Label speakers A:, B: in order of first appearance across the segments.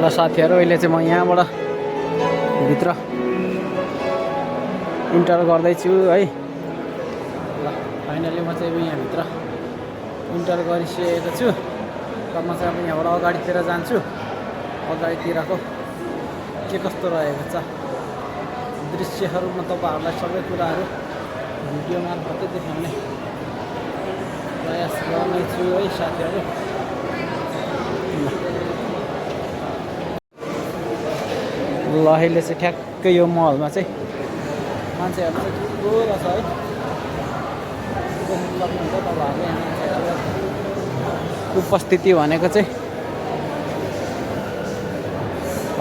A: ल साथीहरू अहिले चाहिँ म यहाँबाट भित्र इन्टर गर्दैछु है। ल फाइनली म चाहिँ यहाँभित्र इन्टर गरिसकेको छु र म चाहिँ अब यहाँबाट अगाडितिर जान्छु। अगाडितिरको के कस्तो रहेको छ दृश्यहरू म तपाईँहरूलाई सबै कुराहरू भिडियो मार्फतै देखाउने प्रयास गर्नेछु है साथीहरू। ल अहिले चाहिँ ठ्याक्कै यो महलमा चाहिँ मान्छेहरू चाहिँ थुप्रो रहेछ है। देख्नु सक्नुहुन्छ तपाईँहरूले यहाँ मान्छेहरूको उपस्थिति भनेको चाहिँ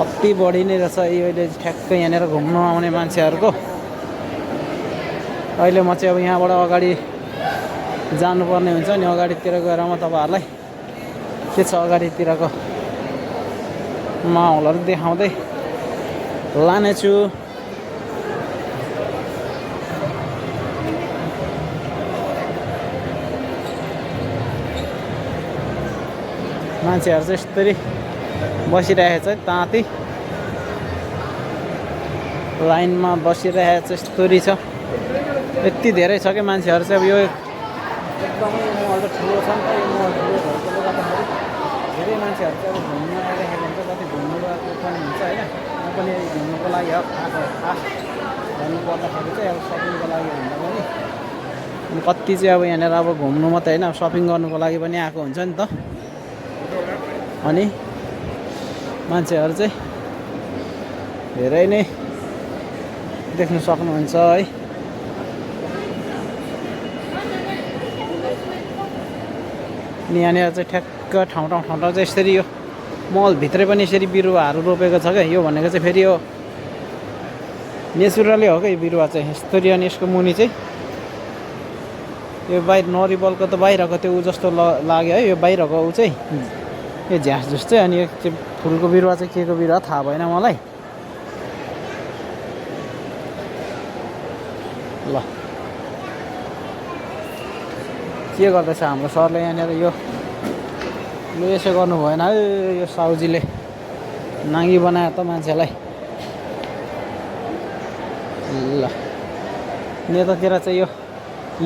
A: अति बढी नै रहेछ। अहिले ठ्याक्कै यहाँनिर घुम्न आउने मान्छेहरूको। अहिले म चाहिँ अब यहाँबाट अगाडि जानुपर्ने हुन्छ नि। अगाडितिर गएर म तपाईँहरूलाई के छ अगाडितिरको माहौलहरू देखाउँदै लानेछु। मान्छेहरू चाहिँ यस्तरी बसिरहेको छ ताती लाइनमा बसिरहेको छ यस्तरी छ। यति धेरै छ कि मान्छेहरू चाहिँ अब यो एकदमै महल ठुलो छ नि त। यो महल ठुलो भएकोले गर्दाखेरि धेरै मान्छेहरू चाहिँ अब घुम्न आइरहेको हुन्छ। कति घुम्नु गएको पनि हुन्छ होइन। म पनि घुम्नुको लागि हो खास भन्नुपर्दाखेरि चाहिँ अब सपिङको लागि भन्दा पनि अनि कति चाहिँ अब यहाँनिर अब घुम्नु मात्रै होइन सपिङ गर्नुको लागि पनि आएको हुन्छ नि त। अनि मान्छेहरू चाहिँ धेरै नै देख्न सक्नुहुन्छ है। अनि यहाँनिर चाहिँ ठ्याक्क ठाउँ चाहिँ यसरी यो महलभित्रै पनि यसरी बिरुवाहरू रोपेको छ क्या। यो भनेको चाहिँ फेरि यो नेचुरली हो क्या यो बिरुवा चाहिँ यस्तरी। अनि यसको मुनि चाहिँ यो बाहिर नरिवलको त बाहिरको त्यो ऊ जस्तो लाग्यो है। यो बाहिरको ऊ चाहिँ यो झ्यास जस्तै। अनि यो चाहिँ फुलको बिरुवा चाहिँ के को बिरुवा थाहा भएन मलाई। ल के गर्दैछ हाम्रो सरले यहाँनिर यो लु यसो गर्नु भएन है। यो साउजीले नाङ्गी बनायो त मान्छेलाई। ल यतातिर चाहिँ यो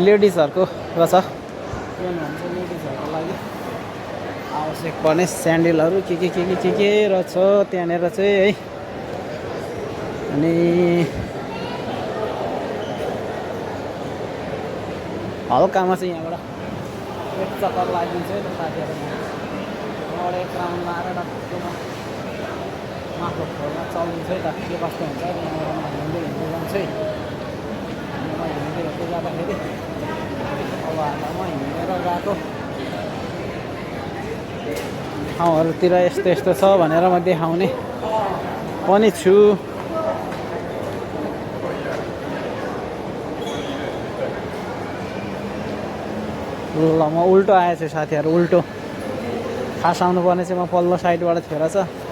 A: लेडिजहरूको रहेछ। के भन्छ लेडिजहरूको लागि आवश्यक पर्ने स्यान्डलहरू के रहेछ त्यहाँनिर चाहिँ है। अनि हल्कामा चाहिँ यहाँबाट एक चक्कर लगाइदिन्छ है त साथीहरू। यहाँबाट एक राउन्ड लाएर डक्टरमा माथि खोल्न चलिन्छ है त। के कस्तो हुन्छ यहाँबाट म हिँड्दै जान्छु है। म हिँड्दै जाँदाखेरि अब हालमा हिँडेर गएको ठाउँहरूतिर यस्तो छ भनेर म देखाउने पनि छु। ल म उल्टो आएछु साथीहरू। उल्टो खास आउनुपर्ने चाहिँ म पल्लो साइडबाट थियो रहेछ।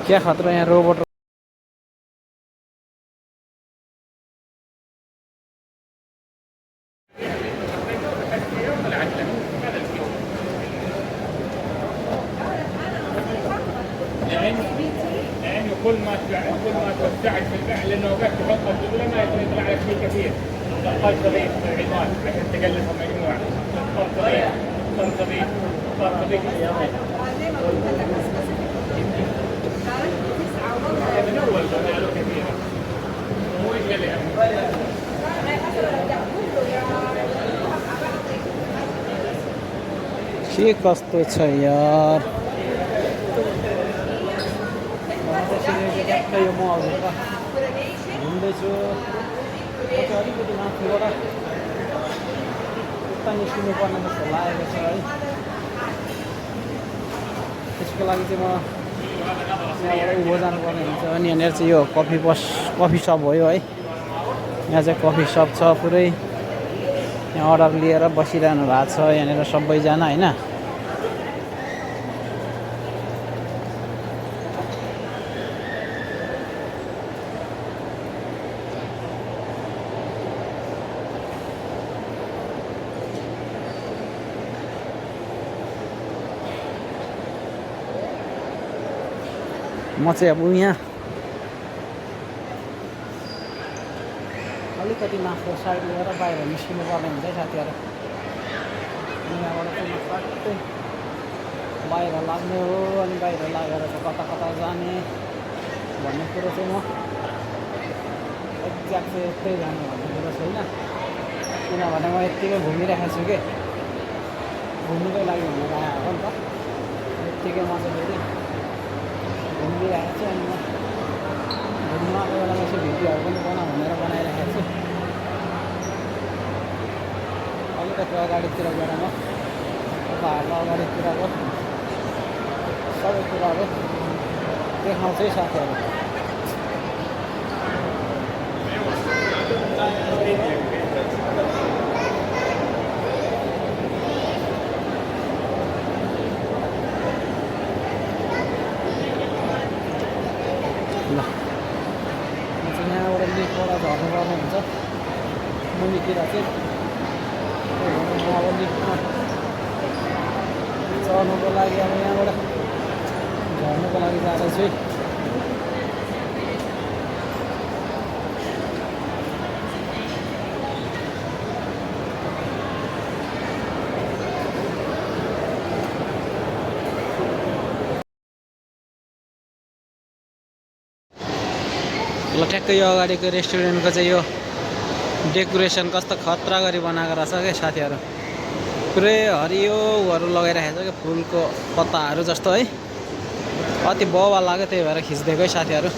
A: क्या खतरा यहाँ रोबोट
B: كل ما توسعت في الفعل لانه وقت تحط الجدول ما يطلع لك فيه كثير. صار صغير عظام عشان تقلبها مجموعه. صار صغير من اول قالوا كثيره. مو يقلع.
A: के कस्तो छ यार। यो महलभित्र घुम्दैछु। अलिकति माथिबाट उता निस्किनु पर्ने जस्तो लागेको छ है। त्यसको लागि चाहिँ म यहाँबाट उँभो जानुपर्ने हुन्छ अनि यहाँनिर चाहिँ यो कफी सप हो यो है। यहाँ चाहिँ कफी सप छ पुरै। यहाँ अर्डर लिएर बसिरहनु भएको छ यहाँनिर सबैजना होइन। म चाहिँ अब यहाँ अलिकति माथिको साइड लिएर बाहिर निस्किनु पर्ने हुन्छ है साथीहरू। यहाँबाट चाहिँ म सट्टै बाहिर लाग्ने हो अनि बाहिर लागेर चाहिँ कता कता जाने भन्ने कुरो चाहिँ म एक्ज्याक्ट चाहिँ यस्तै जाने भन्ने कुरो छैन। किनभने म यत्तिकै घुमिरहेको छु कि घुम्नुकै लागि भनेर आएको हो नि त। यत्तिकै म चाहिँ फेरि घुमिरहेको छु अनि म घुम्नु आएको बेलामा चाहिँ भिडियोहरू पनि भनेर बनाइरहेको छु। अलिकति अगाडितिर गएर म तपाईँहरूलाई अगाडितिरको सबै कुराहरू देखाउँछु है साथीहरू। ल यहाँबाट लिफ्टबाट झर्नुपर्ने हुन्छ मुनितिर चाहिँ। अब लिफ्टमा चढ्नुको लागि अब यहाँबाट झर्नुको लागि जाँदैछु। ल ठ्याक्कै यो अगाडिको रेस्टुरेन्टको चाहिँ यो डेकोरेसन कस्तो खतरा गरी बनाएको रहेछ क्या साथीहरू। पुरै हरियोहरू लगाइरहेको छ क्या फुलको पत्ताहरू जस्तो है। अति बवाल लाग्यो त्यही भएर खिचिदिएको है साथीहरू।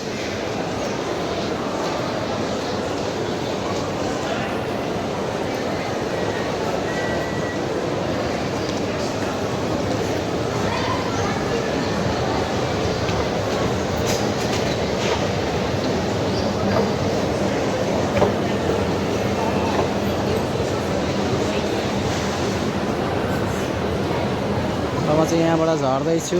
A: म चाहिँ यहाँबाट झर्दैछु।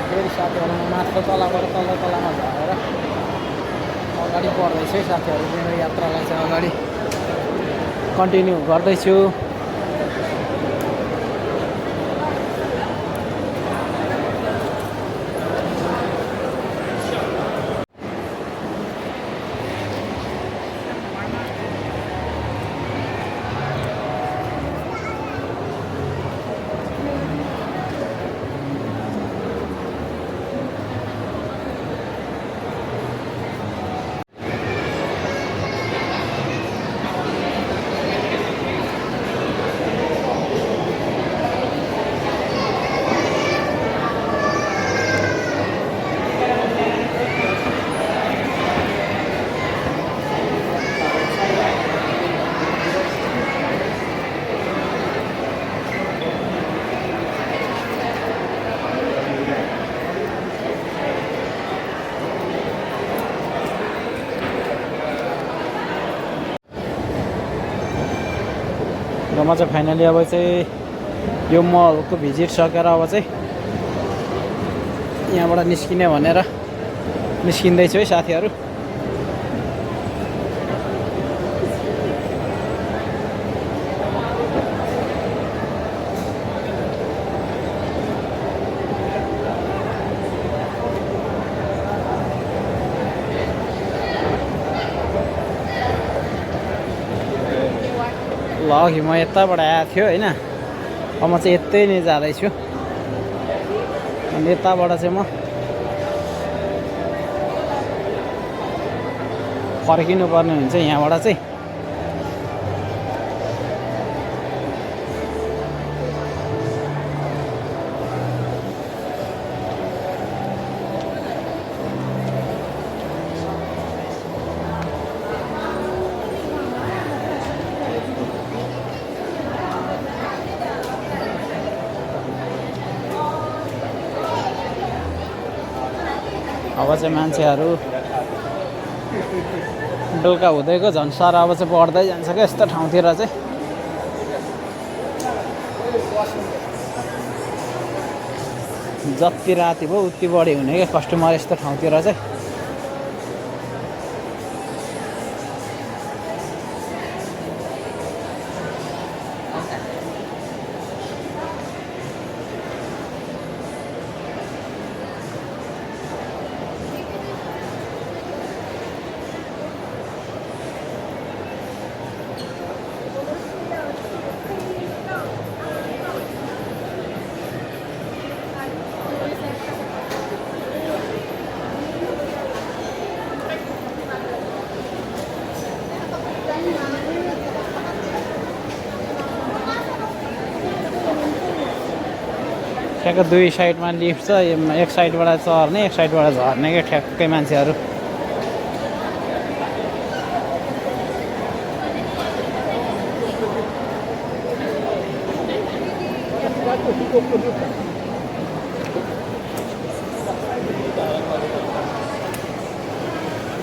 A: फेरि साथीहरू माथिल्लो तलाबाट तल्लो तलामा झरेर अगाडि बढ्दैछु है साथीहरू। मेरो यात्रालाई चाहिँ अगाडि कन्टिन्यू गर्दैछु। र म चाहिँ फाइनली अब चाहिँ यो मलको भिजिट सकेर अब चाहिँ यहाँबाट निस्किने भनेर निस्किँदैछु है साथीहरू। ल अघि म यताबाट आएको थियो होइन। अब म चाहिँ यतै नै जाँदैछु। अनि यताबाट चाहिँ म फर्किनु पर्ने हुन्छ यहाँबाट चाहिँ। अब चाहिँ मान्छेहरू बेलुका हुँदैको झन् साह्रो अब चाहिँ बढ्दै जान्छ क्या यस्तो ठाउँतिर चाहिँ। जति राति भयो उति बढी हुने क्या कस्टमर यस्तो ठाउँतिर चाहिँ। ठ्याक्क दुई साइडमा लिफ्ट छ, एक साइडबाट चढ्ने एक साइडबाट झर्ने क्या ठ्याक्कै मान्छेहरू।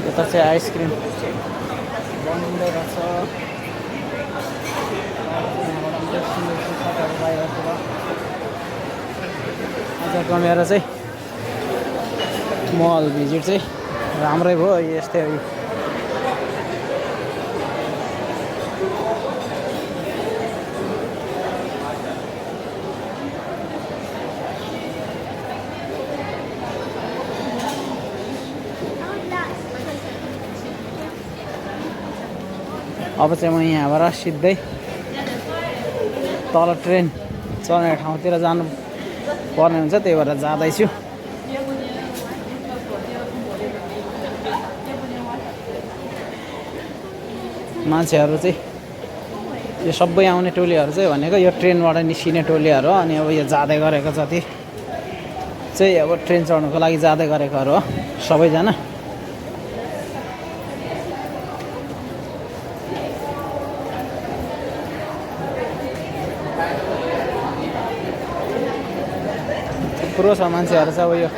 A: यता चाहिँ आइसक्रिम बनिँदै रहेछ। आज मेरो चाहिँ मल भिजिट चाहिँ राम्रै भयो। यस्तै अब चाहिँ म यहाँबाट सिधै तल ट्रेन चढ्ने ठाउँतिर जानु पर्ने हुन्छ, त्यही भएर जाँदैछु। मान्छेहरू चाहिँ यो सबै आउने टोलीहरू चाहिँ भनेको यो ट्रेनबाट निस्किने टोलीहरू हो। अनि अब यो जाँदै गरेको जति चाहिँ अब ट्रेन चढ्नुको लागि जाँदै गरेकोहरू हो सबैजना। थुप्रो छ मान्छेहरू चाहिँ अब यो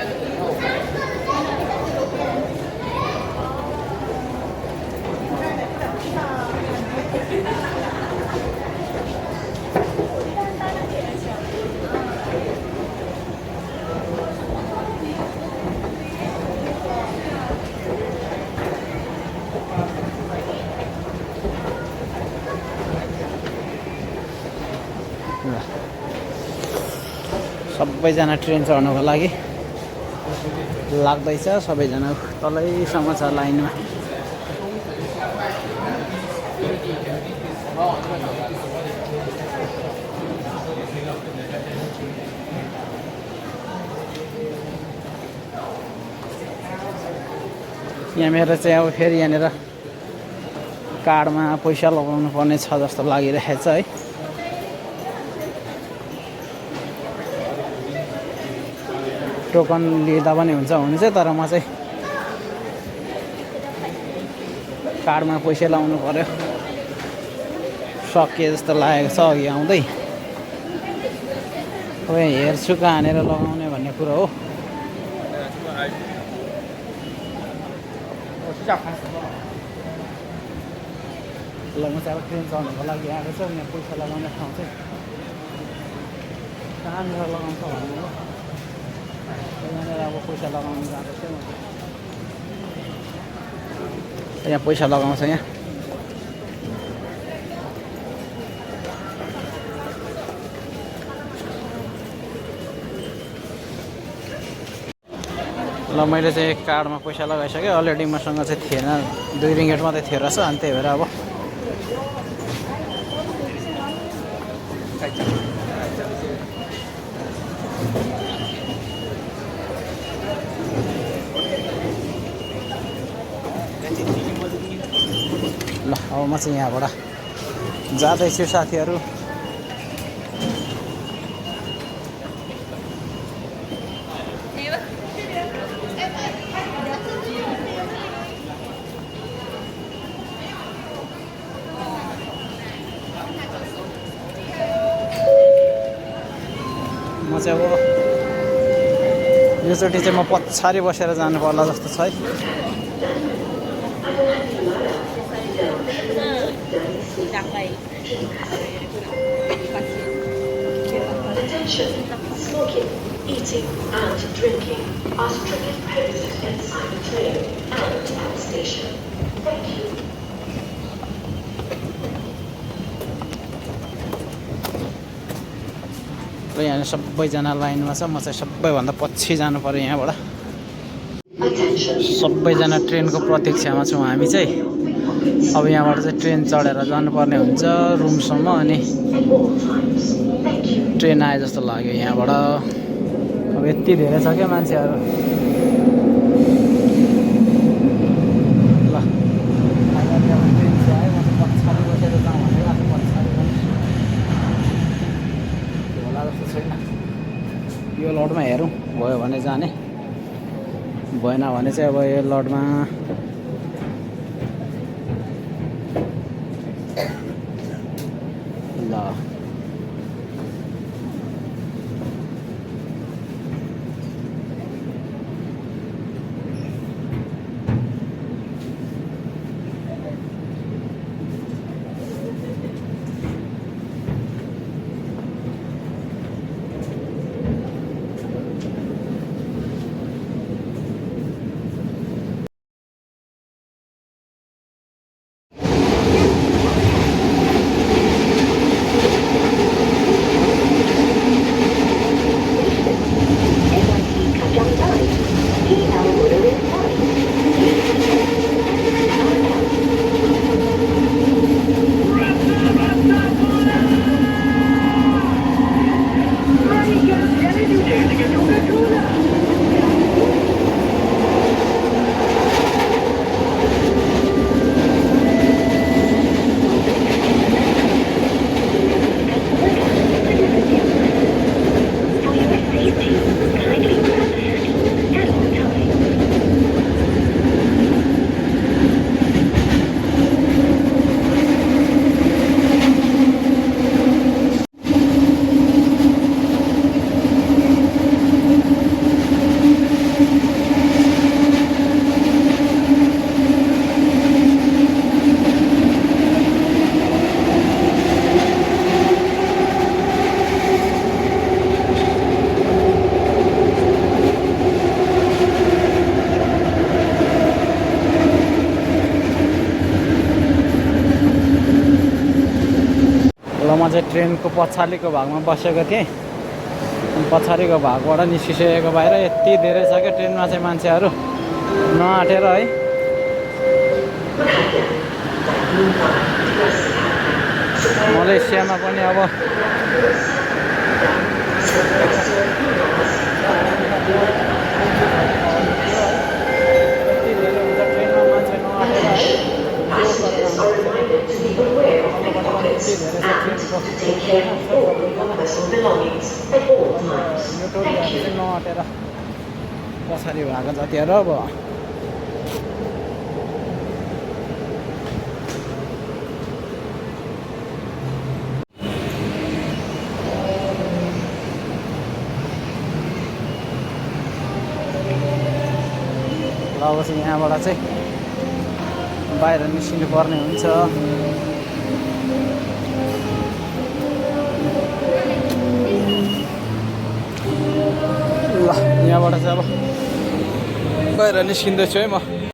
A: सबैजना ट्रेन चढ्नुको लागि लाग्दैछ। सबैजना तलैसम्म छ लाइनमा। यहाँ मेरो चाहिँ अब फेरि यहाँनिर कार्डमा पैसा लगाउनु पर्ने छ जस्तो लागिरहेको छ है। टोकन लिँदा पनि हुन्छ हुनु चाहिँ, तर म चाहिँ कार्डमा पैसा लाउनु पर्यो। सकिए जस्तो लागेको छ अघि आउँदै। अब हेर्छु कहाँनिर लगाउने भन्ने कुरो हो। ल म चाहिँ अब ट्रेन चढ्नुको लागि आएको छु। यहाँ पैसा लगाउने ठाउँ चाहिँ कहाँनिर लगाउँछ भन्ने हो। यहाँनिर अब पैसा लगाउनु जाँदैछ। यहाँ पैसा लगाउँछ यहाँ। ल मैले चाहिँ कार्डमा पैसा लगाइसकेँ अलरेडी। मसँग चाहिँ थिएन, 2 रिङ्गेट मात्रै थियो रहेछ। अनि त्यही भएर अब ल अब म चाहिँ यहाँबाट जाँदैछु साथीहरू। म चाहिँ अब योचोटि चाहिँ म पछाडि बसेर जानु पर्ला जस्तो छ है।
C: Attention, smoking, eating and drinking are strictly prohibited inside the train and at the station. Thank you.
A: र यहाँ सबैजना लाइनमा छ, म चाहिँ सबैभन्दा पछि जानु पर्यो यहाँबाट। सबैजना ट्रेनको प्रतीक्षामा छौँ हामी चाहिँ। अब यहाँबाट चाहिँ ट्रेन चढेर जानुपर्ने हुन्छ रुमसम्म, अनि ट्रेन आए जस्तो लाग्यो यहाँबाट। अब यति धेरै छ क्या मान्छेहरू। ल ट्रेन चाहिँ आयो, म चाहिँ पछाडि बसेर जाउँ भनेर आफू पछाडि होला जस्तो छैन। यो लडमा हेरौँ, भयो भने जाने, भएन भने चाहिँ अब यो लडमा ल। म चाहिँ ट्रेनको पछाडिको भागमा बसेको थिएँ। पछाडिको भागबाट निस्किसकेको बाहिर यति धेरै छ क्या ट्रेनमा चाहिँ मान्छेहरू नआँटेर है। मलेसियामा पनि अब नआँटेर पछाडि भएको जतिहरू अब ल अब चाहिँ यहाँबाट चाहिँ बाहिर निस्किनु पर्ने हुन्छ। ल यहाँबाट चाहिँ अब बाहिर निस्किँदैछु है म।